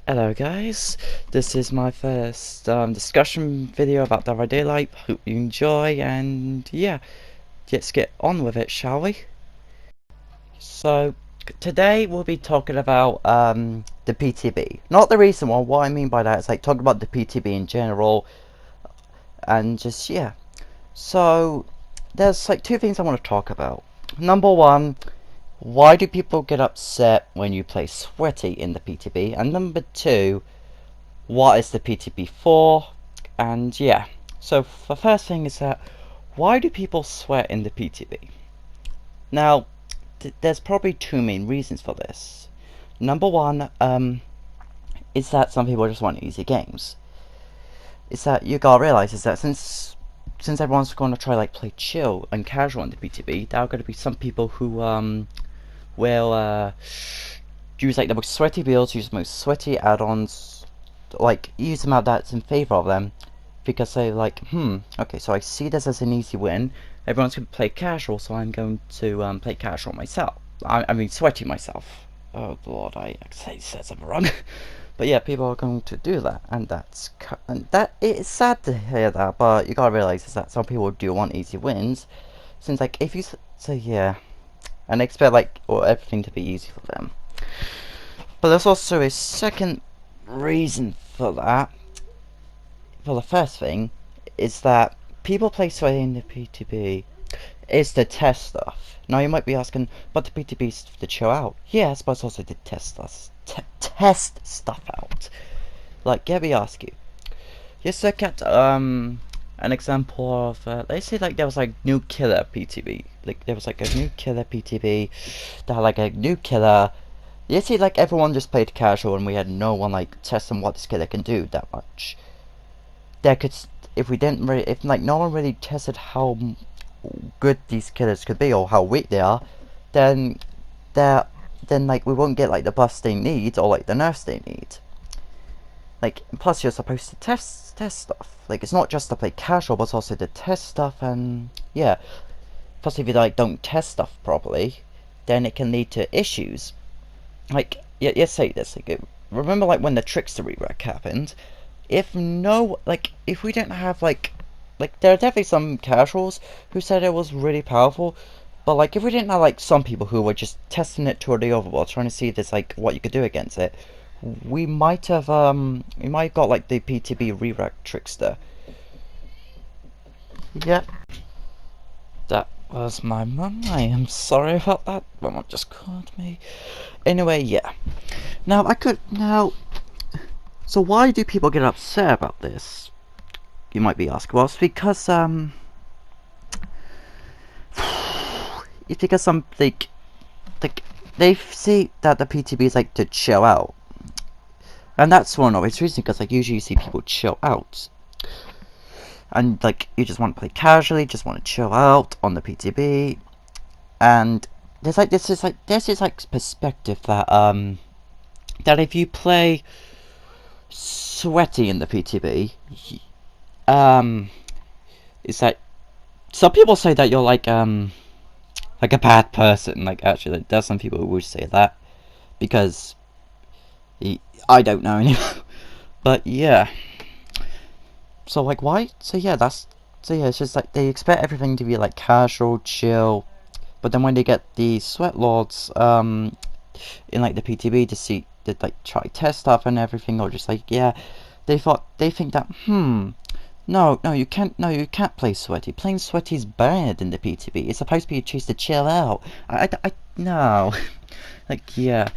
Hello guys, this is my first discussion video about Dead by Daylight. Hope you enjoy, and yeah, let's get on with it, shall we? So today we'll be talking about the PTB. Not the recent one. What I mean by that is like talking about the PTB in general, and just yeah. So there's like two things I want to talk about. Number one, why do people get upset when you play sweaty in the PTB? And number two, what is the PTB for? And yeah, so the first thing is that why do people sweat in the PTB? Now, there's probably two main reasons for this. Number one, is that some people just want easy games. Is that you gotta realize is that since everyone's going to try like play chill and casual in the PTB, there are going to be some people who will use like the most sweaty builds, use the most sweaty add-ons, like use them out that's in favor of them, because they like, okay, so I see this as an easy win. Everyone's going to play casual, so I'm going to play casual myself. I mean sweaty myself. Oh lord, I said something wrong. But yeah, people are going to do that, and that it's sad to hear that. But you gotta realize is that some people do want easy wins, since like if you say yeah, and expect like or everything to be easy for them. But there's also a second reason for that. For the first thing, is that people play sweaty in the PTB is to test stuff. Now you might be asking, but the PTB is to chill out. Yes, but it's also to test stuff out. Like, let me ask you. Just look at an example of let's say like there was like new killer PTB. Like there was like a new killer PTB that had like a new killer. You see, like everyone just played casual, and we had no one like testing what this killer can do that much. There could, if we didn't really, if like no one really tested how good these killers could be or how weak they are, then like we won't get like the buffs they need or like the nerfs they need. Like plus you're supposed to test stuff. Like it's not just to play casual, but also to test stuff, and yeah. Plus if you like don't test stuff properly, then it can lead to issues. Like let's say this. Like remember like when the Trickster re-rec happened. If we didn't have like there are definitely some casuals who said it was really powerful, but like if we didn't have like some people who were just testing it toward the overworld, trying to see if there's like what you could do against it, we might have got like the PTB re-rec Trickster. Yep. That was my mum. I am sorry about that. My mum just called me. Anyway, yeah. So why do people get upset about this? You might be asking. Well, it's because some like they see that the PTB is like to chill out, and that's one of its reasons. Because like usually you see people chill out, and like you just want to play casually, just want to chill out on the PTB, and there's like perspective that that if you play sweaty in the PTB, is that some people say that you're like a bad person. Like actually, there's some people who would say that because I don't know anymore. But yeah. So like why? So yeah, it's just like they expect everything to be like casual, chill, but then when they get the sweat lords in like the PTB to like try test stuff and everything, or just like yeah, they think that no you can't play sweaty. Playing sweaty is bad in the PTB. It's supposed to be a choose to chill out. I no. Like yeah.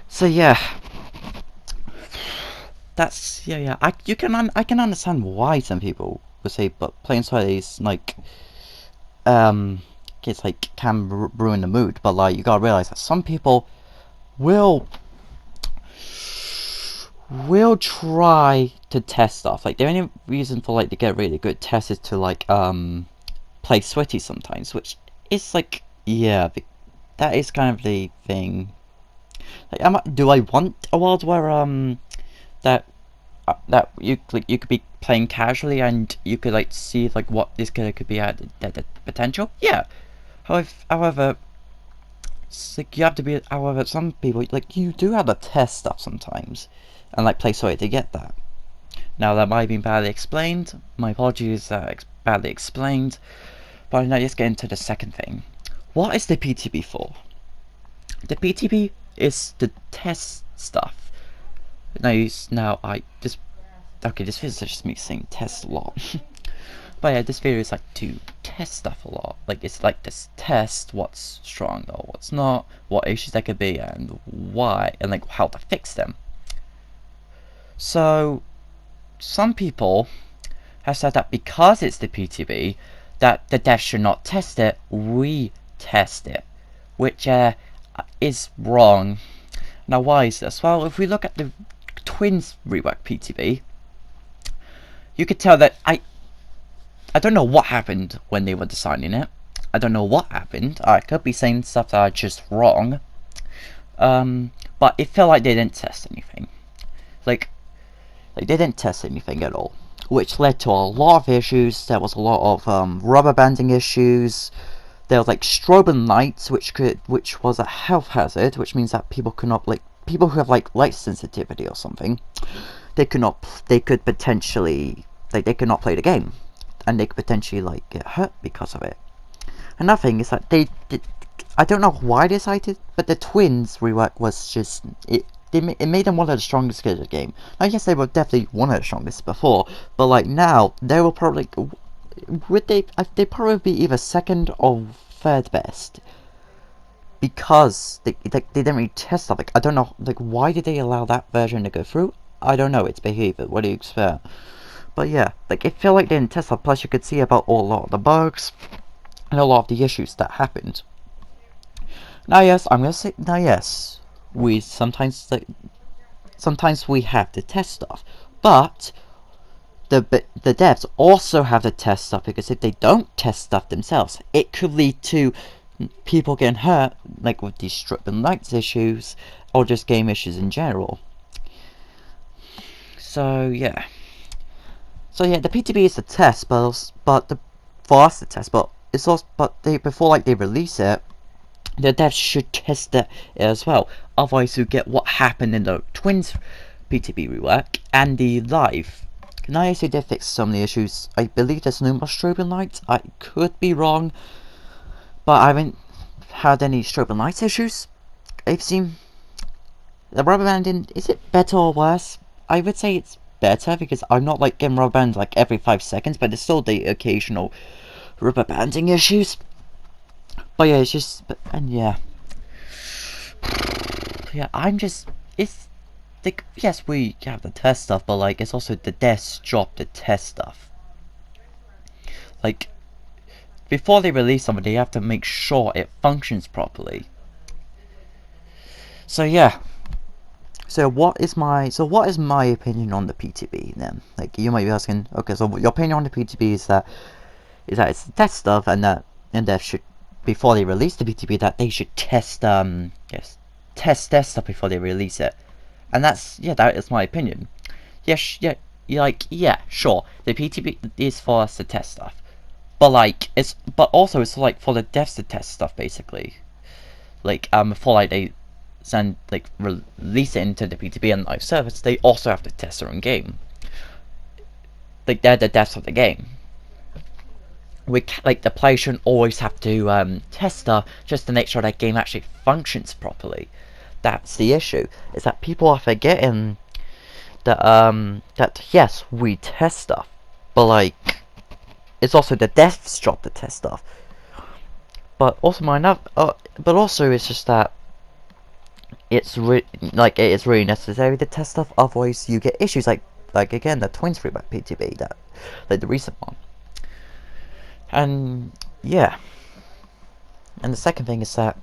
So yeah. That's yeah. I can understand why some people would say, but playing sweaty is like it's like can ruin the mood. But like you gotta realize that some people will try to test stuff. Like the only reason for like to get really good tests is to like play sweaty sometimes, which is like yeah, that is kind of the thing. Like do I want a world where that you could be playing casually and you could like see like what this killer could be at the potential? Yeah. However, It's like you have to be. However, some people like you do have to test stuff sometimes, and like play sorry to get that. Now that might have been badly explained. My apologies, badly explained. But now let's get into the second thing. What is the PTB for? The PTB is to test stuff. Now I just okay. This video is just me saying test a lot. But yeah, this video is like to test stuff a lot. Like it's like this test what's strong or what's not, what issues there could be, and why, and like how to fix them. So some people have said that because it's the PTB, that the devs should not test it, retest it, which is wrong. Now why is this? Well, if we look at the Twins rework PTB, you could tell that I don't know what happened when they were designing it. I don't know what happened. I could be saying stuff that are just wrong. But it felt like they didn't test anything. Like they didn't test anything at all, which led to a lot of issues. There was a lot of rubber banding issues. There was like strobing lights, which was a health hazard, which means that people who have like light sensitivity or something, they could potentially they could not play the game, and they could potentially like get hurt because of it. Another thing is that I don't know why they decided, but the Twins rework was just it made them one of the strongest players of the game. I guess they were definitely one of the strongest before, but like now they will probably they probably be either second or third best, because they didn't really test stuff. Like I don't know, like why did they allow that version to go through? I don't know. It's behavior. What do you expect? But yeah, like it felt like they didn't test stuff. Plus you could see about a lot of the bugs and a lot of the issues that happened. Now yes, I'm gonna say now yes. We sometimes we have to test stuff, but the devs also have to test stuff, because if they don't test stuff themselves, it could lead to people getting hurt, like with these stripping lights issues or just game issues in general. So yeah, the PTB is the test, but for us to test, but it's also before they release it, the devs should test it as well. Otherwise, you get what happened in the Twins PTB rework and the live. Now, yes, they did fix some of the issues. I believe there's no more strobing lights. I could be wrong, but I haven't had any strobing lights issues. I've seen the rubber banding. Is it better or worse? I would say it's better, because I'm not like getting rubber bands like every 5 seconds, but there's still the occasional rubber banding issues. But yeah, it's just, and yeah, it's like, yes, we have the test stuff, but like it's also the devs job to test stuff. Like before they release something, they have to make sure it functions properly. So yeah. So what is my opinion on the PTB then? Like you might be asking, okay, so your opinion on the PTB is that it's test stuff, and that devs should, before they release the PTB, that they should test test their stuff before they release it. And that is my opinion. Yes, yeah, sure, the PTB is for us to test stuff, but like also it's like for the devs to test stuff, basically. Like before like they send release it into the PTB and live service, they also have to test their own game. Like they're the devs of the game. The player shouldn't always have to test stuff just to make sure that game actually functions properly. That's the issue. Is that people are forgetting that yes, we test stuff, but like it's also the devs' job to test stuff. But also but also it's just that it is really necessary to test stuff. Otherwise, you get issues like again the Twins rework PTB, that like the recent one. And yeah, and the second thing is that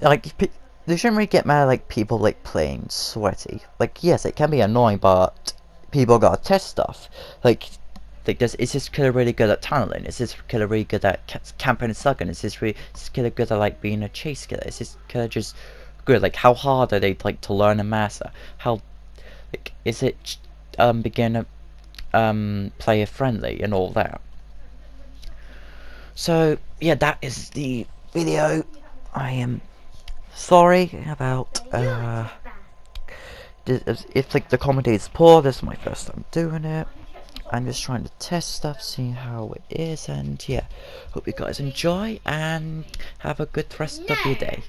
they shouldn't really get mad at people playing sweaty. Like yes, it can be annoying, but people gotta test stuff. Is this killer really good at tunneling? Is this killer really good at camping and slugging? Is this killer good at being a chase killer? Is this killer just good? How hard are they to learn and master? How is it beginner player friendly and all that? So yeah, that is the video. I am sorry about if like the comedy is poor. This is my first time doing it. I'm just trying to test stuff, see how it is, and yeah, hope you guys enjoy and have a good rest of your day.